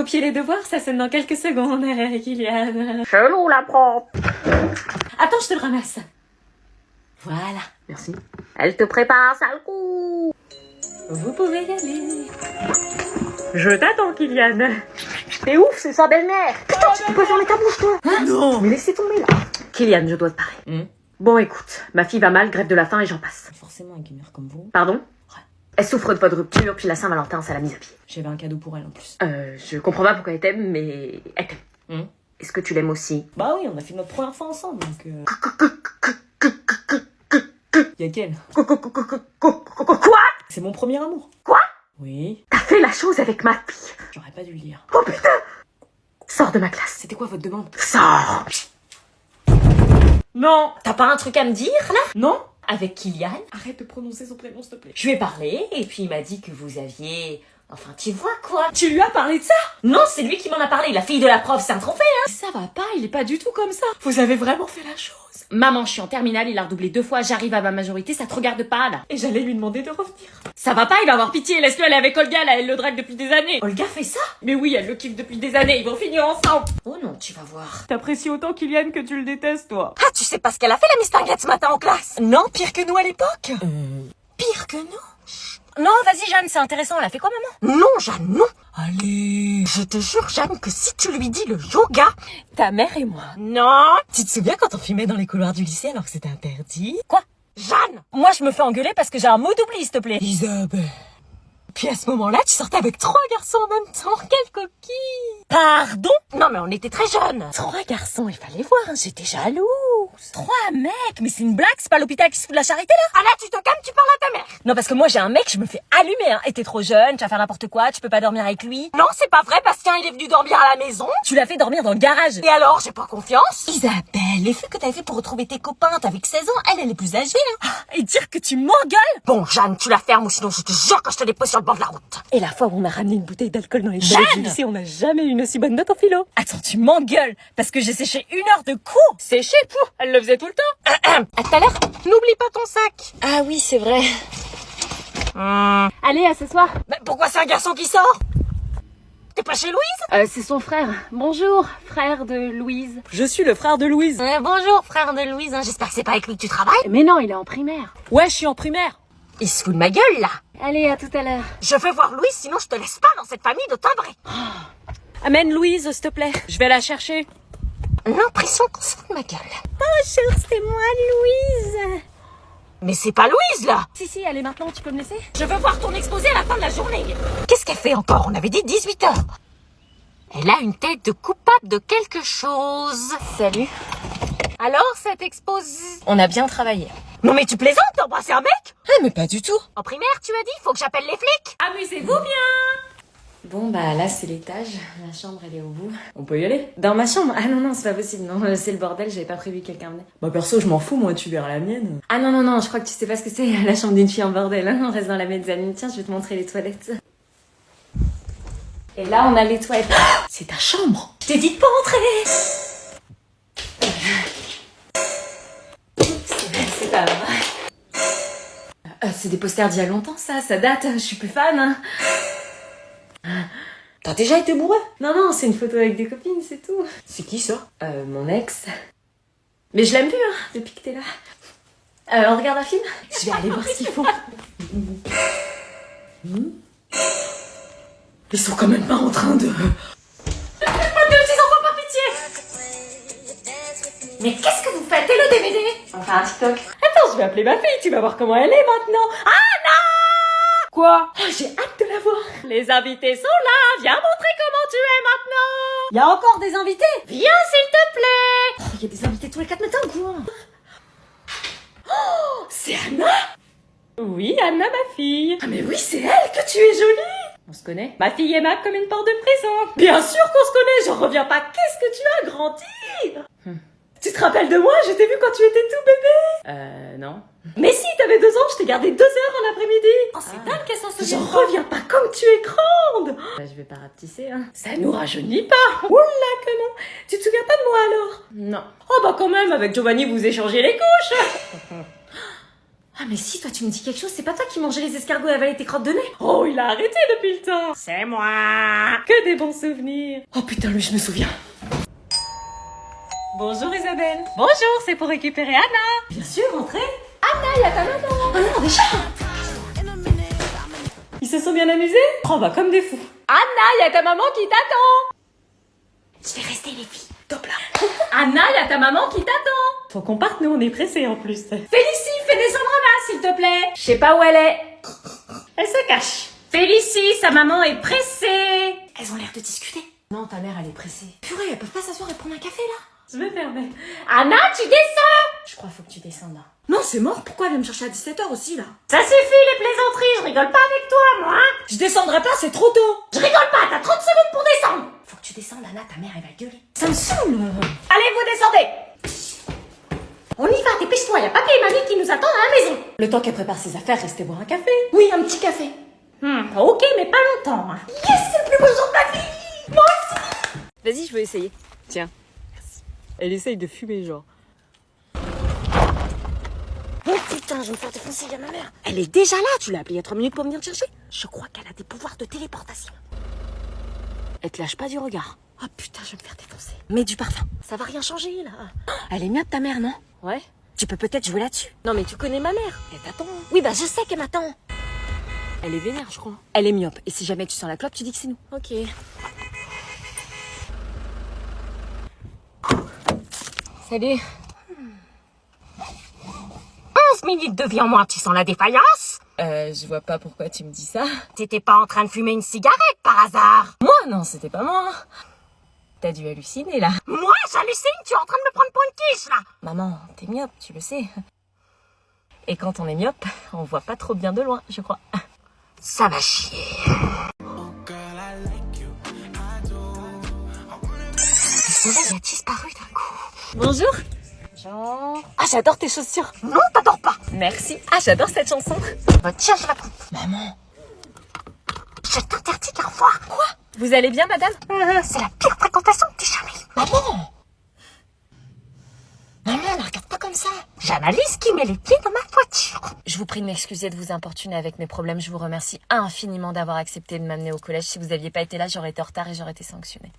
copier les devoirs, ça sonne dans quelques secondes, Kylian. Chelou la prof. Attends, je te le ramasse. Voilà. Merci. Elle te prépare un sale coup. Vous pouvez y aller. Je t'attends, Kylian. T'es ouf, c'est sa belle-mère. Tu peux fermer ta bouche, toi. Non. Mais laissez tomber, là. Kylian, je dois te parler. Bon, écoute, ma fille va mal, grève de la faim et j'en passe. Forcément, un gamer comme vous. Pardon? Ouais. Elle souffre de votre rupture, puis la Saint-Valentin, ça l'a mise à pied. J'avais un cadeau pour elle en plus. Je comprends pas pourquoi elle t'aime, mais elle t'aime. Est-ce que tu l'aimes aussi? Bah oui, on a fait notre première fois ensemble, donc Y'a qu'elle. Quoi? C'est mon premier amour. Quoi? Oui. T'as fait la chose avec ma fille. J'aurais pas dû le dire. Oh putain! Sors de ma classe. C'était quoi votre demande? Sors! Non. T'as pas un truc à me dire, là? Non. Avec Kylian? Arrête de prononcer son prénom, s'il te plaît. Je lui ai parlé, et puis il m'a dit que vous aviez... Enfin, tu vois quoi? Tu lui as parlé de ça? Non, c'est lui qui m'en a parlé. La fille de la prof, c'est un trophée, hein? Ça va pas, il est pas du tout comme ça. Vous avez vraiment fait la chose. Maman, je suis en terminale, il a redoublé 2 fois, j'arrive à ma majorité, ça te regarde pas, là. Et j'allais lui demander de revenir. Ça va pas, il va avoir pitié, laisse-le aller avec Olga, là, elle le drague depuis des années. Olga fait ça? Mais oui, elle le kiffe depuis des années, ils vont finir ensemble. Oh non, tu vas voir. T'apprécies autant Kylian que tu le détestes, toi. Ah, tu sais pas ce qu'elle a fait, la Miss Tinguette, ce matin en classe? Non, pire que nous à l'époque. Pire que nous? Non, vas-y Jeanne, c'est intéressant, elle a fait quoi maman? Non, Jeanne, non. Allez. Je te jure, Jeanne, que si tu lui dis le yoga... Ta mère et moi. Non. Tu te souviens quand on fumait dans les couloirs du lycée alors que c'était interdit? Quoi? Jeanne. Moi je me fais engueuler parce que j'ai un mot d'oubli, s'il te plaît. Isabelle. Puis à ce moment-là, tu sortais avec 3 garçons en même temps. Quelle coquille. Pardon? Non, mais on était très jeunes. 3 garçons, il fallait voir, hein, j'étais jalouse. 3 mecs, mais c'est une blague, c'est pas l'hôpital qui se fout de la charité là? Ah là, tu te calmes, tu parles à ta mère. Non, parce que moi j'ai un mec, je me fais allumer, hein. Et t'es trop jeune, tu vas faire n'importe quoi, tu peux pas dormir avec lui. Non, c'est pas vrai, Bastien, il est venu dormir à la maison. Tu l'as fait dormir dans le garage. Et alors, j'ai pas confiance. Isabelle, les feux que t'avais fait pour retrouver tes copains, t'avais que 16 ans, elle est plus âgée, hein. Et dire que tu m'engueules? Bon, Jeanne, tu la fermes ou sinon je te jure que je te dépose sur le bord de la route. Et la fois où on a ramené une bouteille d'alcool dans les toilettes du lycée, on n'a jamais eu une aussi bonne note en philo. Attends, tu m'engueules parce que j'ai séché 1 heure de cours. Séché, pour elle le faisait tout le temps. À tout à l'heure, n'oublie pas ton sac. Ah oui, c'est vrai. Allez, à ce soir. Mais pourquoi c'est un garçon qui sort? T'es pas chez Louise? C'est son frère. Bonjour, frère de Louise. Je suis le frère de Louise. Bonjour, frère de Louise. J'espère que c'est pas avec lui que tu travailles. Mais non, il est en primaire. Ouais, je suis en primaire. Il se fout de ma gueule, là. Allez, à tout à l'heure. Je veux voir Louise, sinon je te laisse pas dans cette famille de timbrés. Amène Louise, s'il te plaît. Je vais la chercher. L'impression qu'on se fout de ma gueule. Bonjour, c'est moi, Louise. Mais c'est pas Louise, là. Si, elle est maintenant, tu peux me laisser? Je veux voir ton exposé à la fin de la journée. Qu'est-ce qu'elle fait encore? On avait dit 18 heures. Elle a une tête de coupable de quelque chose. Salut. Alors, cette exposé... On a bien travaillé. Non mais tu plaisantes, t'as embrassé un mec? Ah, mais pas du tout. En primaire, tu as dit, faut que j'appelle les flics. Amusez-vous bien. Bon, bah là, c'est l'étage. La chambre, elle est au bout. On peut y aller? Dans ma chambre? Ah non, c'est pas possible. Non, c'est le bordel, j'avais pas prévu que quelqu'un venait. Bah perso, je m'en fous, moi, tu verras la mienne. Ah non, je crois que tu sais pas ce que c'est, la chambre d'une fille en bordel. Hein. On reste dans la mezzanine. Tiens, je vais te montrer les toilettes. Et là, on a les toilettes. C'est ta chambre. Je t'ai dit de pas entrer. C'est pas vrai. C'est des posters d'il y a longtemps, ça date, je suis plus fan. Hein. T'as déjà été bourré? Non, c'est une photo avec des copines, c'est tout. C'est qui ça? Mon ex. Mais je l'aime plus, hein, depuis que t'es là. On regarde un film? Je vais aller voir ce qu'ils font. Ils sont quand même pas en train de... Pas de petits enfants, par pitié! Mais qu'est-ce que vous faites? Et le DVD? On fait un TikTok. Attends, je vais appeler ma fille, tu vas voir comment elle est maintenant. Ah non! Quoi? Oh, j'ai hâte de la voir. Les invités sont là, viens montrer comment tu es maintenant. Y a encore des invités? Viens s'il te plaît. Il y a des invités tous les 4 matins, quoi. Oh, c'est Anna? Oui, Anna, ma fille. Ah mais oui, c'est elle que tu es jolie. On se connaît? Ma fille est comme une porte de prison. Bien sûr qu'on se connaît, j'en reviens pas. Qu'est-ce que tu as grandi? Tu te rappelles de moi? Je t'ai vu quand tu étais tout bébé. Non. Mais si, t'avais 2 ans, je t'ai gardé 2 heures en après-midi. Oh, c'est dingue qu'elle s'en souvient. J'en reviens pas comme tu es grande. Je vais pas rapetisser, hein. Ça nous rajeunit pas. Oula, que non. Tu te souviens pas de moi alors? Non. Oh bah quand même, avec Giovanni, vous échangez les couches. Ah mais si, toi tu me dis quelque chose, c'est pas toi qui mangeais les escargots et avalais tes crottes de nez? Oh, il a arrêté depuis le temps. C'est moi. Que des bons souvenirs. Oh putain, lui je me souviens. Bonjour Isabelle. Bonjour, c'est pour récupérer Anna. Bien sûr, entrez. Anna, y a ta maman. Oh non, déjà. Ils se sont bien amusés? Oh bah comme des fous. Anna, y a ta maman qui t'attend. Je vais rester les filles. Top là. Anna, y a ta maman qui t'attend. Faut qu'on parte, nous on est pressés en plus. Félicie, fais descendre Anna s'il te plaît. Je sais pas où elle est. Elle se cache. Félicie, sa maman est pressée. Elles ont l'air de discuter. Non, ta mère elle est pressée. Purée, elles peuvent pas s'asseoir et prendre un café là? Je me permets. Anna, tu descends. Je crois faut que tu descendes là. Non, c'est mort, pourquoi elle vient me chercher à 17h aussi là? Ça suffit les plaisanteries, je rigole pas avec toi moi. Je descendrai pas, c'est trop tôt. Je rigole pas, t'as 30 secondes pour descendre. Faut que tu descendes, Anna, ta mère elle va gueuler. Ça me saoule. Allez, vous descendez. On y va, dépêche-toi, y a papy et mamie qui nous attendent à la maison. Le temps qu'elle prépare ses affaires, restez boire un café. Oui, un petit café. Ok, mais pas longtemps. Hein. Yes, c'est le plus beau jour de ma vie. Moi aussi. Vas-y, je veux essayer. Tiens. Merci. Elle essaye de fumer, genre. Oh putain, je vais me faire défoncer, il y a ma mère. Elle est déjà là, tu l'as appelée il y a 3 minutes pour venir te chercher. Je crois qu'elle a des pouvoirs de téléportation. Elle te lâche pas du regard. Oh putain, je vais me faire défoncer. Mets du parfum, ça va rien changer là. Elle est mieux ta mère, non? Ouais. Tu peux peut-être jouer là-dessus. Non, mais tu connais ma mère. Elle t'attend. Oui, bah je sais qu'elle m'attend. Elle est vénère, je crois. Elle est myope, et si jamais tu sens la clope, tu dis que c'est nous. Ok. Salut. 11 minutes de vie en moins, tu sens la défaillance? Je vois pas pourquoi tu me dis ça. T'étais pas en train de fumer une cigarette par hasard? Moi, non, c'était pas moi. T'as dû halluciner, là. Moi, j'hallucine, tu es en train de me prendre pour une quiche, là. Maman, t'es myope, tu le sais. Et quand on est myope, on voit pas trop bien de loin, je crois. Ça va chier. Le soleil a disparu d'un coup. Bonjour. Ah, j'adore tes chaussures. Non, t'adores pas. Merci. Ah, j'adore cette chanson. Bah, tiens, je la prends. Maman. Je t'interdis de la revoir. Quoi? Vous allez bien, madame? C'est la pire fréquentation que t'aies jamais eue. Maman. Maman, ne regarde pas comme ça. J'analyse qui met les pieds dans ma voiture. Je vous prie de m'excuser de vous importuner avec mes problèmes. Je vous remercie infiniment d'avoir accepté de m'amener au collège. Si vous aviez pas été là, j'aurais été en retard et j'aurais été sanctionnée.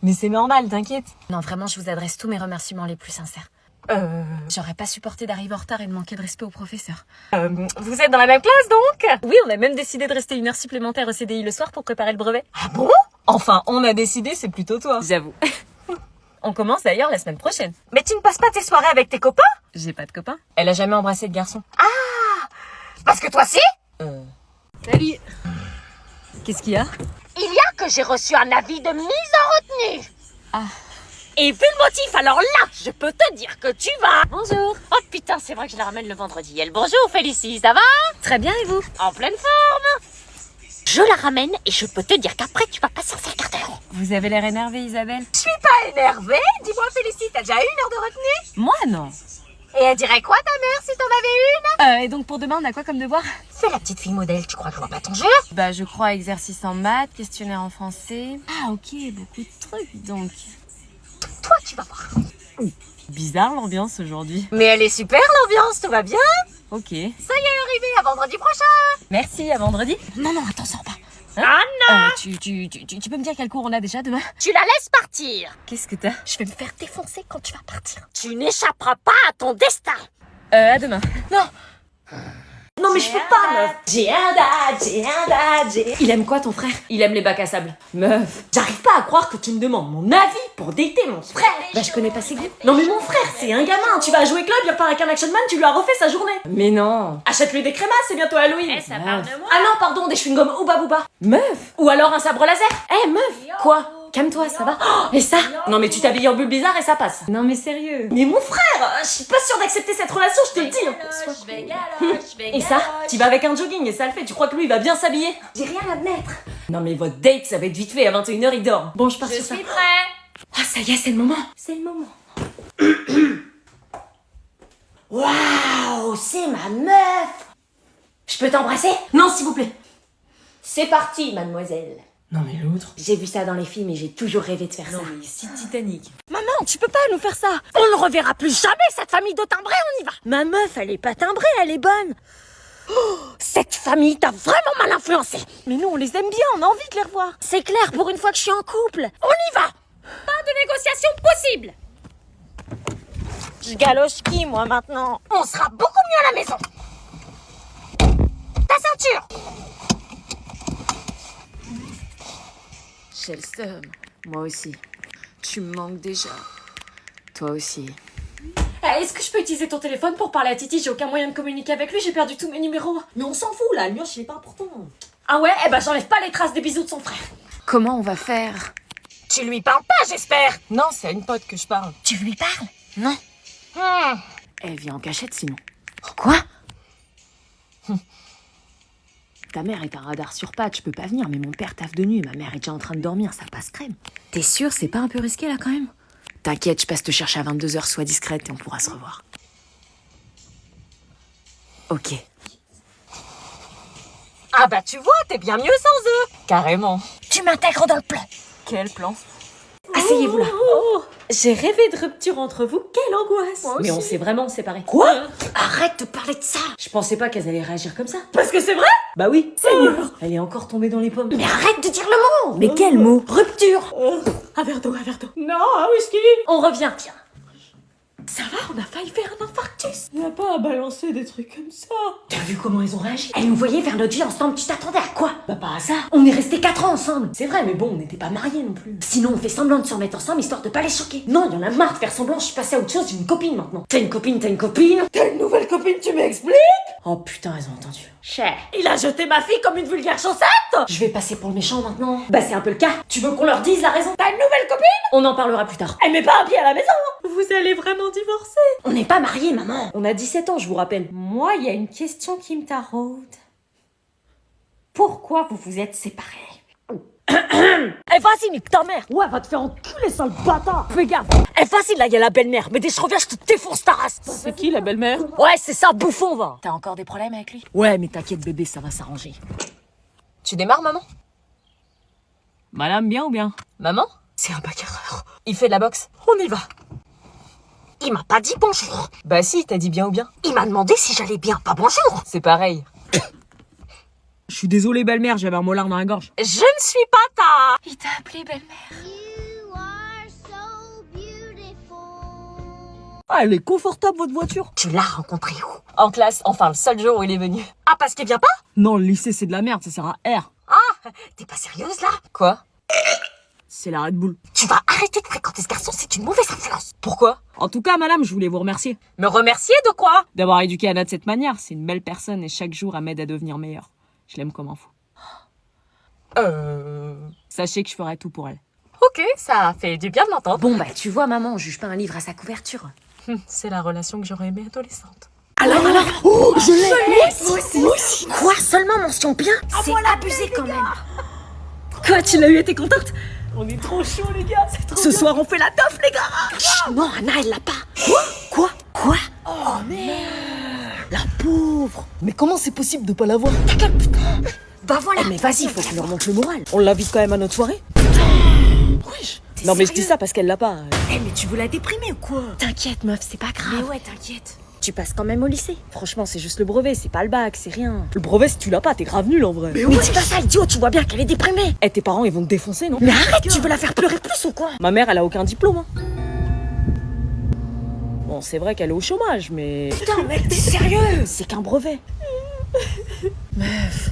Mais c'est normal, t'inquiète. Non, vraiment, je vous adresse tous mes remerciements les plus sincères. J'aurais pas supporté d'arriver en retard et de manquer de respect au professeur. Vous êtes dans la même classe, donc? Oui, on a même décidé de rester 1 heure supplémentaire au CDI le soir pour préparer le brevet. Ah bon? Enfin, on a décidé, c'est plutôt toi. J'avoue. On commence d'ailleurs la semaine prochaine. Mais tu ne passes pas tes soirées avec tes copains? J'ai pas de copain. Elle a jamais embrassé de garçon. Parce que toi si? Salut. Qu'est-ce qu'il y a? Il y a que j'ai reçu un avis de mise en retenue. Ah. Et vu le motif, alors là, je peux te dire que tu vas. Bonjour. Oh putain, c'est vrai que je la ramène le vendredi. Elle, bonjour Félicie, ça va? Très bien, et vous? En pleine forme. Je la ramène et je peux te dire qu'après, tu vas passer en quart d'heure. Vous avez l'air énervée, Isabelle. Je suis pas énervée. Dis-moi Félicie, t'as déjà eu 1 heure de retenue? Moi, non. Et elle dirait quoi ta mère si t'en avais une? Et donc pour demain, on a quoi comme devoir? Fais la petite fille modèle, tu crois que je vois pas ton jeu? Bah, je crois exercice en maths, questionnaire en français. Ah, ok, beaucoup de trucs, donc. Toi, tu vas voir. Bizarre l'ambiance aujourd'hui. Mais elle est super l'ambiance, tout va bien? Ok. Ça y est, arrivé, à vendredi prochain. Merci, à vendredi. Non, non, attends, sors pas. Anna, Tu peux me dire quel cours on a déjà demain? tu la laisses partir. Qu'est-ce que t'as? Je vais me faire défoncer quand tu vas partir. Tu n'échapperas pas à ton destin. À demain. Non, mais je peux pas, meuf. J'ai un dad. Il aime quoi, ton frère? Il aime les bacs à sable. Meuf, j'arrive pas à croire que tu me demandes mon avis pour dater mon frère. Bah, je connais pas ses goûts. Non, mais mon frère, c'est un gamin. Tu vas jouer club, il repart avec un action man, tu lui as refait sa journée. Mais non. Achète-lui des crémasses, c'est bientôt Halloween. Ça parle de moi. Ah non, pardon, des chewing-gums Ouba Booba. Meuf. Ou alors un sabre laser. Meuf, quoi? Calme-toi, ça va? Oh, et ça? Non, mais tu t'habilles en bulle bizarre et ça passe. Non mais sérieux. Mais mon frère, je suis pas sûre d'accepter cette relation, je te le dis. Hein. Et ça, tu vas avec un jogging et ça le fait, tu crois que lui il va bien s'habiller? J'ai rien à admettre. Non mais votre date, ça va être vite fait, à 21h il dort. Bon, je pars sur ça. Je suis prêt. Ah, ça y est, c'est le moment. C'est le moment. Waouh, c'est ma meuf. Je peux t'embrasser? Non, s'il vous plaît. C'est parti, mademoiselle. Non mais l'autre... J'ai vu ça dans les films et j'ai toujours rêvé de faire ça. Non mais c'est Titanic. Maman, tu peux pas nous faire ça. On ne reverra plus jamais cette famille de timbrés, on y va. Ma meuf, elle est pas timbrée, elle est bonne. Oh, cette famille t'a vraiment mal influencé. Mais nous, on les aime bien, on a envie de les revoir. C'est clair, pour une fois que je suis en couple. On y va. Pas de négociation possible. Je galoche qui, moi, maintenant? On sera beaucoup mieux à la maison. Ta ceinture. J'ai le seum. Moi aussi. Tu me manques déjà. Toi aussi. Est-ce que je peux utiliser ton téléphone pour parler à Titi? J'ai aucun moyen de communiquer avec lui, j'ai perdu tous mes numéros. Mais on s'en fout, là. Le mien, il est pas important. Ah ouais? Eh ben j'enlève pas les traces des bisous de son frère. Comment on va faire? Tu lui parles pas, j'espère. Non, c'est à une pote que je parle. Tu lui parles? Non. Elle vient en cachette, sinon. Quoi? Ta mère est un radar sur pattes, je peux pas venir, mais mon père taffe de nuit, ma mère est déjà en train de dormir, ça passe crème. T'es sûr, c'est pas un peu risqué là quand même? T'inquiète, je passe te chercher à 22h, sois discrète et on pourra se revoir. Ok. Ah bah tu vois, t'es bien mieux sans eux. Carrément. Tu m'intègres dans le plan. Quel plan? Asseyez-vous là. Oh, j'ai rêvé de rupture entre vous, quelle angoisse. Mais on s'est vraiment séparés. Quoi? Arrête de parler de ça. Je pensais pas qu'elles allaient réagir comme ça. Parce que c'est vrai? Bah oui, Seigneur. Elle est encore tombée dans les pommes. Mais arrête de dire le mot. Mais quel mot? Rupture. Un verre d'eau, un verre d'eau. Non, un whisky. On revient, tiens. Ça va, on a failli faire un infarctus. Il n'y a pas à balancer des trucs comme ça. T'as vu comment ils ont réagi? Elle nous voyait faire notre vie ensemble, tu t'attendais à quoi? Bah pas à ça. On est restés 4 ans ensemble. C'est vrai, mais bon, on n'était pas mariés non plus. Sinon on fait semblant de se remettre ensemble histoire de pas les choquer. Non, il y en a marre de faire semblant, je suis passée à autre chose, j'ai une copine maintenant. T'as une copine, t'as une copine. T'as une nouvelle copine, tu m'expliques? Oh putain, elles ont entendu. Cher. Il a jeté ma fille comme une vulgaire chaussette. Je vais passer pour le méchant maintenant. Bah c'est un peu le cas. Tu veux qu'on leur dise la raison? T'as une nouvelle copine? On en parlera plus tard. Elle met pas un pied à la maison. Vous allez vraiment divorcer? On n'est pas mariés, maman. On a 17 ans, je vous rappelle. Moi, il y a une question qui me taraude. Pourquoi vous vous êtes séparés? Eh vas-y, nique ta mère. Ouais, va te faire enculer, sale bâtard. Fais gaffe. Eh facile, là, il y a la belle-mère. Mais dès que je reviens, je te défonce ta race. C'est qui la belle-mère? Ouais, c'est ça, bouffon, va. T'as encore des problèmes avec lui? Ouais, mais t'inquiète, bébé, ça va s'arranger. Tu démarres, maman? Madame, bien ou bien? Maman? C'est un bagarreur. Il fait de la boxe. On y va. Il m'a pas dit bonjour. Bah si, t'as dit bien ou bien. Il m'a demandé si j'allais bien, pas bonjour. C'est pareil. Je suis désolé, belle-mère, j'avais un molar dans la gorge. Je ne suis pas ta... Il t'a appelé belle-mère. You are so beautiful. Ah, elle est confortable, votre voiture. Tu l'as rencontré où? En classe, enfin le seul jour où il est venu. Ah, parce qu'il vient pas? Non, le lycée, c'est de la merde, ça sert à R. Ah, t'es pas sérieuse, là? Quoi? C'est la Red Bull. Tu vas arrêter de fréquenter ce garçon, c'est une mauvaise influence. Pourquoi? En tout cas, madame, je voulais vous remercier Me remercier de quoi? d'avoir éduqué Anna de cette manière. C'est une belle personne et chaque jour, elle m'aide à devenir meilleure. Je l'aime comme un fou. Sachez que je ferai tout pour elle. Ok, ça fait du bien de l'entendre. Bon bah tu vois maman, on juge pas un livre à sa couverture. C'est la relation que j'aurais aimée adolescente. Alors Oh, je l'ai. Moi aussi. Quoi? Seulement mention bien? C'est abusé quand même. Quoi, tu l'as eu et t'es contente? On est trop chaud, les gars. Ce soir, on fait la teuf, les gars. Chut, non, Anna, elle l'a pas. Quoi? Oh merde. La pauvre. Mais comment c'est possible de pas l'avoir? Ta gueule, putain. Bah voilà. Mais vas-y, faut qu'on lui remonte le moral. On l'invite quand même à notre soirée. Wesh. Non, mais je dis ça parce qu'elle l'a pas. Eh, mais tu veux la déprimer ou quoi? T'inquiète meuf, c'est pas grave. Mais ouais, t'inquiète. Tu passes quand même au lycée. Franchement, c'est juste le brevet, c'est pas le bac, c'est rien. Le brevet, si tu l'as pas, t'es grave nul en vrai. Mais dis pas ça, idiot, tu vois bien qu'elle est déprimée. Eh, tes parents, ils vont te défoncer, non? Mais arrête, tu veux la faire pleurer plus ou quoi? Ma mère, elle a aucun diplôme. Hein. Bon, c'est vrai qu'elle est au chômage, mais... Putain, mec, t'es sérieux? C'est qu'un brevet.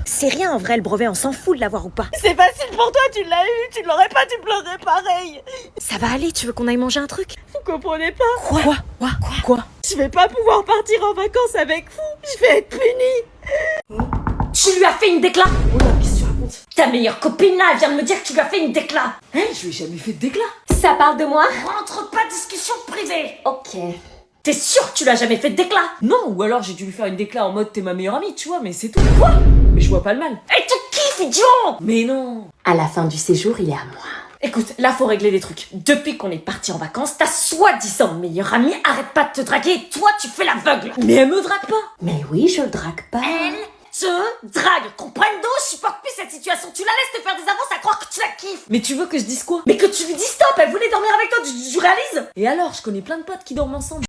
C'est rien en vrai, le brevet, on s'en fout de l'avoir ou pas. C'est facile pour toi, tu l'as eu, tu l'aurais pas dû pleurer pareil. Ça va aller, tu veux qu'on aille manger un truc? Vous comprenez pas? Quoi? Je vais pas pouvoir partir en vacances avec vous. Je vais être punie. Tu lui as fait une déclat? Oh là, qu'est-ce que tu racontes? Ta meilleure copine là, elle vient de me dire que tu lui as fait une déclat. Hein, je lui ai jamais fait de déclat. Ça parle de moi? Rentre pas discussion privée. Ok. T'es sûr que tu l'as jamais fait de déclat? Non, ou alors j'ai dû lui faire une déclat en mode t'es ma meilleure amie, tu vois, mais c'est tout. Quoi? Mais je vois pas le mal. Et tu kiffes, idiot! Mais non. À la fin du séjour, il est à moi. Écoute, là faut régler des trucs. Depuis qu'on est parti en vacances, ta soi-disant meilleure amie arrête pas de te draguer et toi tu fais l'aveugle. Mais elle me drague pas. Mais oui, je le drague pas. te drague. Comprendo, je supporte plus cette situation. Tu la laisses te faire des avances à croire que tu la kiffes. Mais tu veux que je dise quoi? Mais que tu lui dis stop, elle voulait dormir avec toi, tu réalises? Et alors, je connais plein de potes qui dorment ensemble.